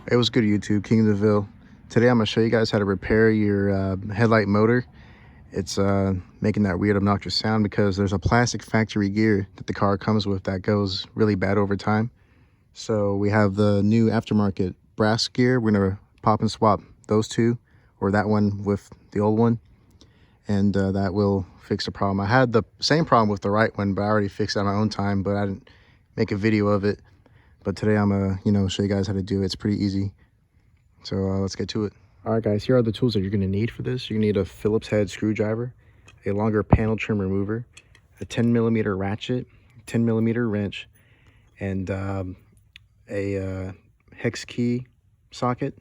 It was good, YouTube, King of the Ville. Today I'm going to show you guys how to repair your headlight motor. It's making that weird obnoxious sound because there's a plastic factory gear that the car comes with that goes really bad over time. So we have the new aftermarket brass gear. We're going to pop and swap those two, or that one with the old one, and that will fix the problem. I had the same problem with the right one, but I already fixed it on my own time, but I didn't make a video of it. But today I'm gonna show you guys how to do it. It's pretty easy. So let's get to it. All right, guys, here are the tools that you're gonna need for this. You're gonna need a Phillips head screwdriver, a longer panel trim remover, a 10mm ratchet, 10mm wrench, and a hex key socket,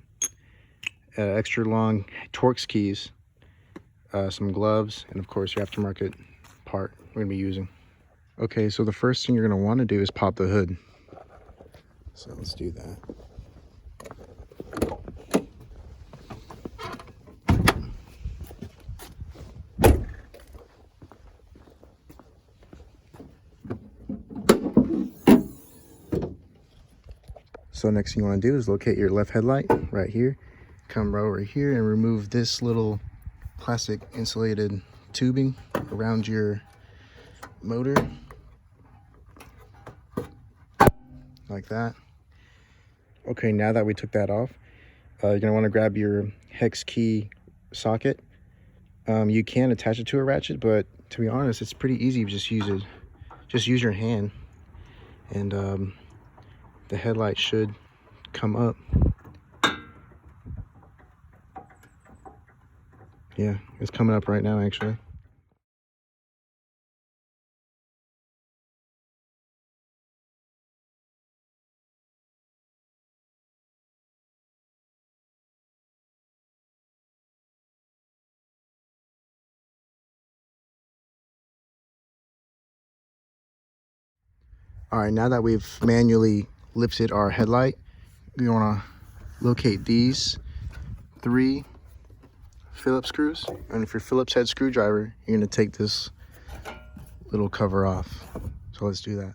extra long Torx keys, some gloves, and of course your aftermarket part we're gonna be using. Okay, so the first thing you're gonna wanna do is pop the hood. So let's do that. So next thing you want to do is locate your left headlight right here. Come over here and remove this little plastic insulated tubing around your motor. Like that. Okay, now that we took that off, you're going to want to grab your hex key socket. You can attach it to a ratchet, but to be honest, it's pretty easy. Just use your hand, and the headlight should come up. Yeah, it's coming up right now, actually. All right, now that we've manually lifted our headlight, we want to locate these 3 Phillips screws. And if you're Phillips head screwdriver, you're going to take this little cover off. So let's do that.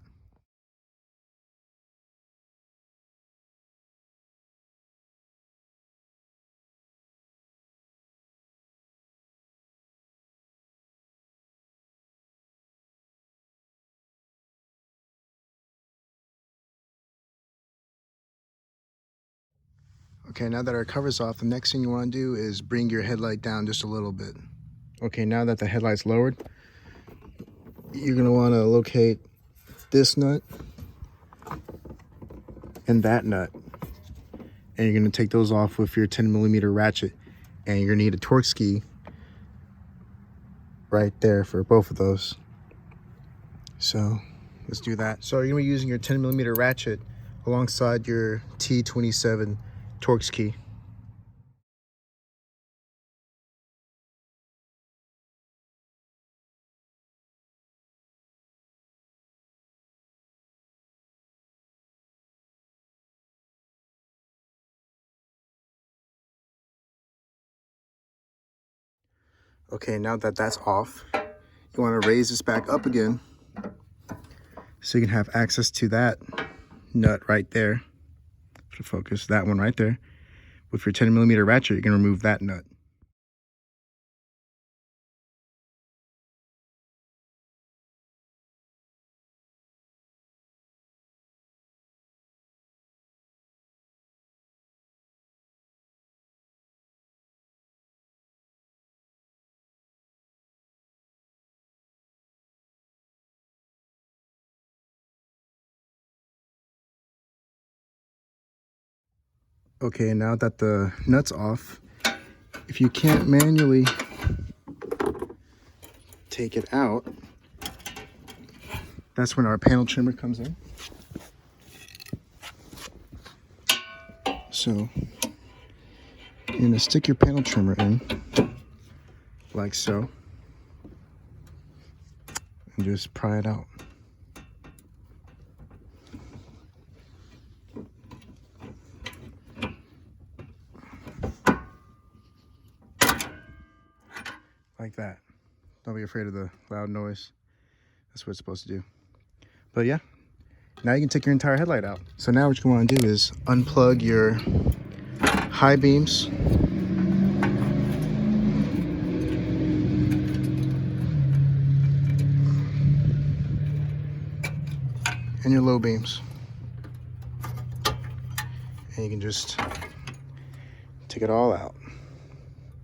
Okay, now that our cover's off, the next thing you want to do is bring your headlight down just a little bit. Okay, now that the headlight's lowered, you're going to want to locate this nut and that nut. And you're going to take those off with your 10mm ratchet. And you're going to need a Torx key right there for both of those. So let's do that. So you're going to be using your 10mm ratchet alongside your T27 Torx key. Okay, now that that's off, you want to raise this back up again so you can have access to that nut right there. To focus, that one right there. With your 10mm ratchet, you're going to remove that nut. Okay, now that the nut's off, if you can't manually take it out, that's when our panel trimmer comes in. So you're going to stick your panel trimmer in like so and just pry it out. Like that. Don't be afraid of the loud noise. That's what it's supposed to do. But yeah, now you can take your entire headlight out. So now what you want to do is unplug your high beams. And your low beams. And you can just take it all out.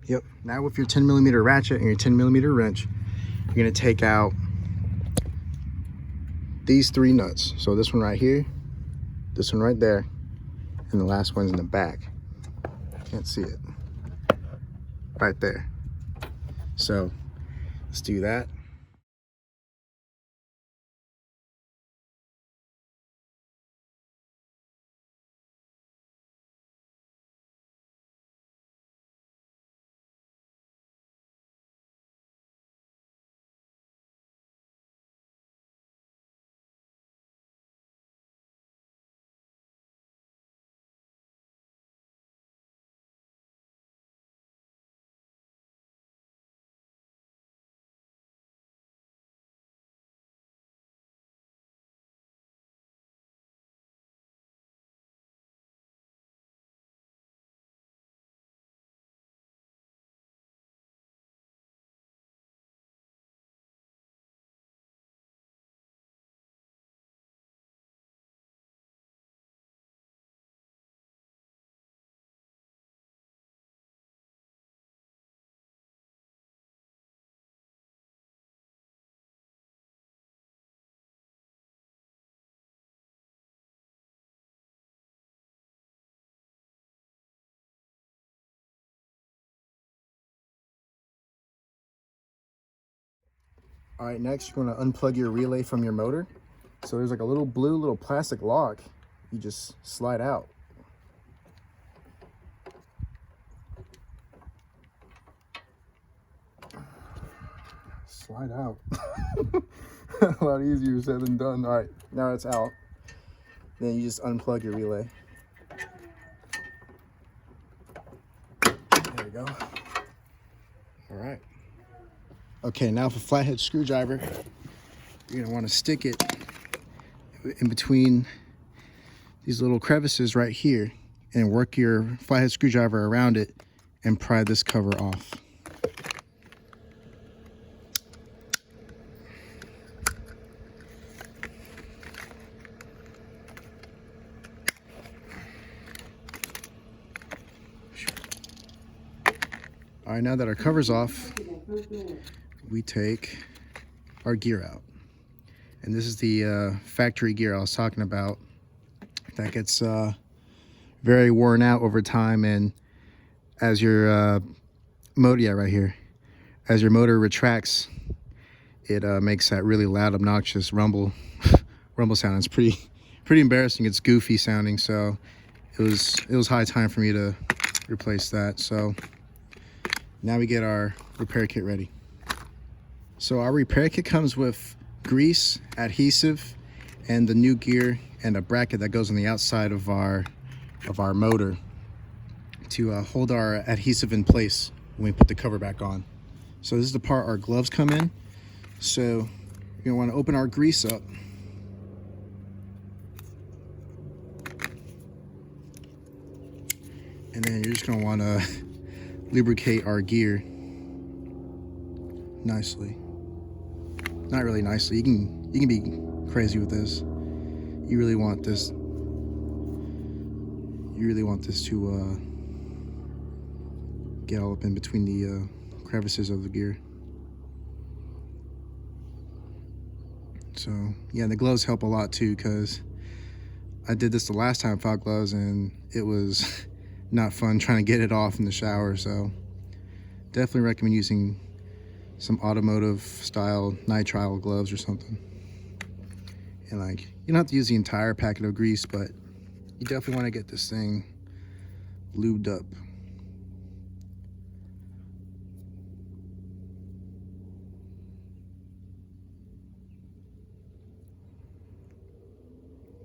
Yep. Now with your 10mm ratchet and your 10mm wrench, you're gonna take out these 3 nuts. So this one right here, this one right there, and the last one's in the back. Can't see it. Right there. So let's do that. All right, next you're gonna unplug your relay from your motor. So there's like a little blue little plastic lock. You just slide out. Slide out. A lot easier said than done. All right, now it's out. Then you just unplug your relay. There we go. All right. Okay, now for flathead screwdriver, you're gonna want to stick it in between these little crevices right here and work your flathead screwdriver around it and pry this cover off. All right, now that our cover's off, we take our gear out. And this is the factory gear I was talking about that gets very worn out over time. And as your motor, yeah, right here, as your motor retracts, it makes that really loud, obnoxious rumble sound. It's pretty embarrassing. It's goofy sounding. So it was high time for me to replace that. So now we get our repair kit ready. So our repair kit comes with grease, adhesive, and the new gear and a bracket that goes on the outside of our motor to hold our adhesive in place when we put the cover back on. So this is the part our gloves come in. So you're gonna want to open our grease up. And then you're just gonna want to lubricate our gear nicely. Not really nicely. You can be crazy with this. You really want this. You really want this to get all up in between the crevices of the gear. So yeah, the gloves help a lot too, because I did this the last time without gloves and it was not fun trying to get it off in the shower. So definitely recommend using some automotive style nitrile gloves or something. And like, you don't have to use the entire packet of grease, but you definitely want to get this thing lubed up.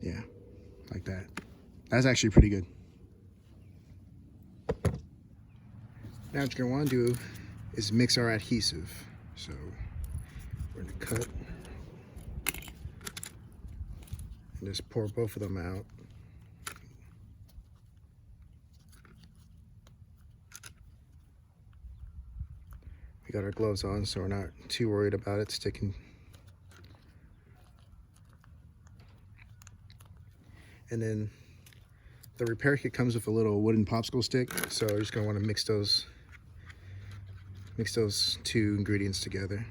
Yeah, like that. That's actually pretty good. Now what you're gonna want to do is mix our adhesive. So we're gonna cut and just pour both of them out. We got our gloves on, so we're not too worried about it sticking. And then the repair kit comes with a little wooden popsicle stick, so you're just gonna want to mix those two ingredients together.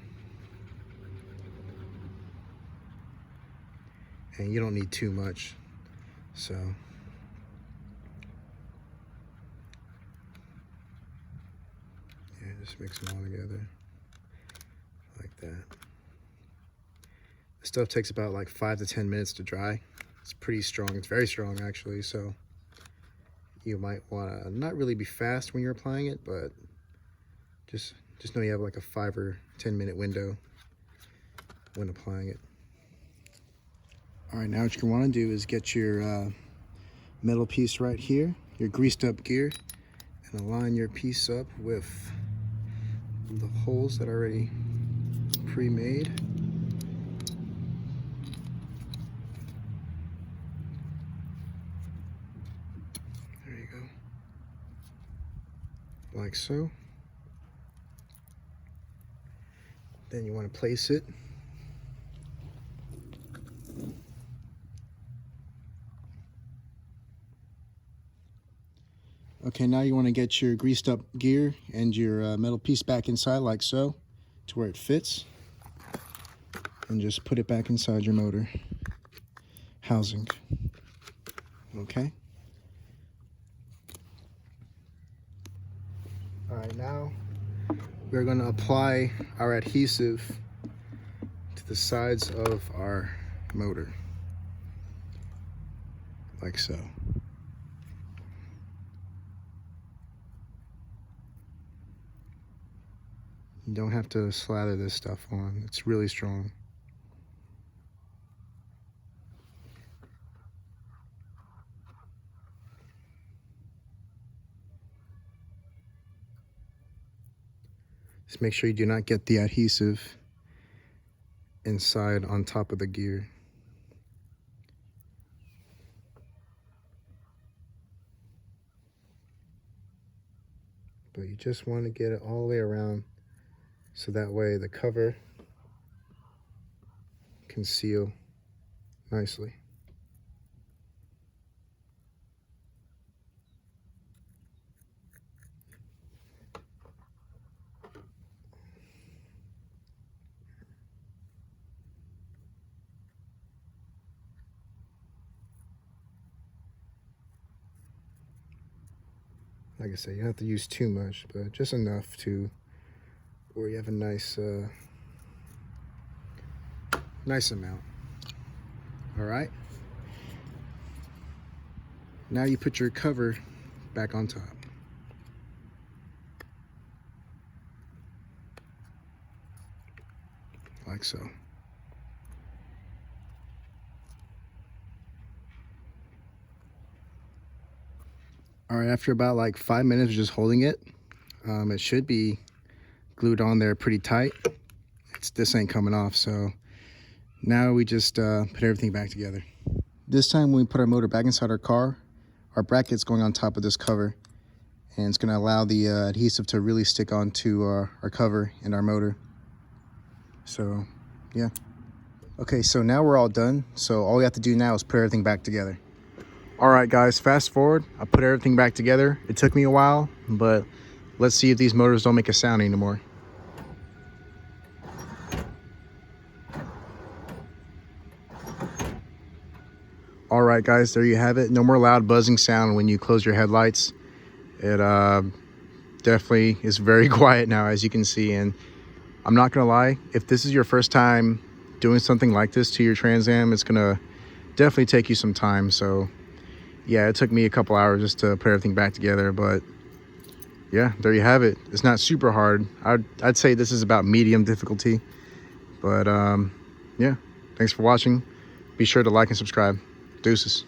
And you don't need too much, so yeah, just mix them all together like that. This stuff takes about like 5 to 10 minutes to dry. It's pretty strong. It's very strong actually, so you might want to not really be fast when you're applying it, but just know you have like a 5 or 10 minute window when applying it. All right, now what you want to do is get your metal piece right here, your greased up gear, and align your piece up with the holes that are already pre-made. There you go. Like so. Then you want to place it. Okay, now you want to get your greased up gear and your metal piece back inside like so, to where it fits. And just put it back inside your motor housing. Okay. All right, now we're going to apply our adhesive to the sides of our motor, like so. You don't have to slather this stuff on. It's really strong. Just make sure you do not get the adhesive inside on top of the gear. But you just want to get it all the way around, so that way the cover can seal nicely. Like I said, you don't have to use too much, but just enough to where you have a nice nice amount. All right. Now you put your cover back on top. Like so. All right, after about like 5 minutes of just holding it, it should be glued on there pretty tight. This ain't coming off, so now we just put everything back together. This time when we put our motor back inside our car, our bracket's going on top of this cover, and it's gonna allow the adhesive to really stick onto our cover and our motor. So, yeah. Okay, so now we're all done. So all we have to do now is put everything back together. All right, guys, fast forward. I put everything back together. It took me a while, but let's see if these motors don't make a sound anymore. All right, guys, there you have it. No more loud buzzing sound when you close your headlights. It definitely is very quiet now, as you can see. And I'm not gonna lie, if this is your first time doing something like this to your Trans Am, it's gonna definitely take you some time. So yeah, it took me a couple hours just to put everything back together, but yeah, there you have it. It's not super hard. I'd say this is about medium difficulty, but yeah, thanks for watching. Be sure to like and subscribe. Deuces.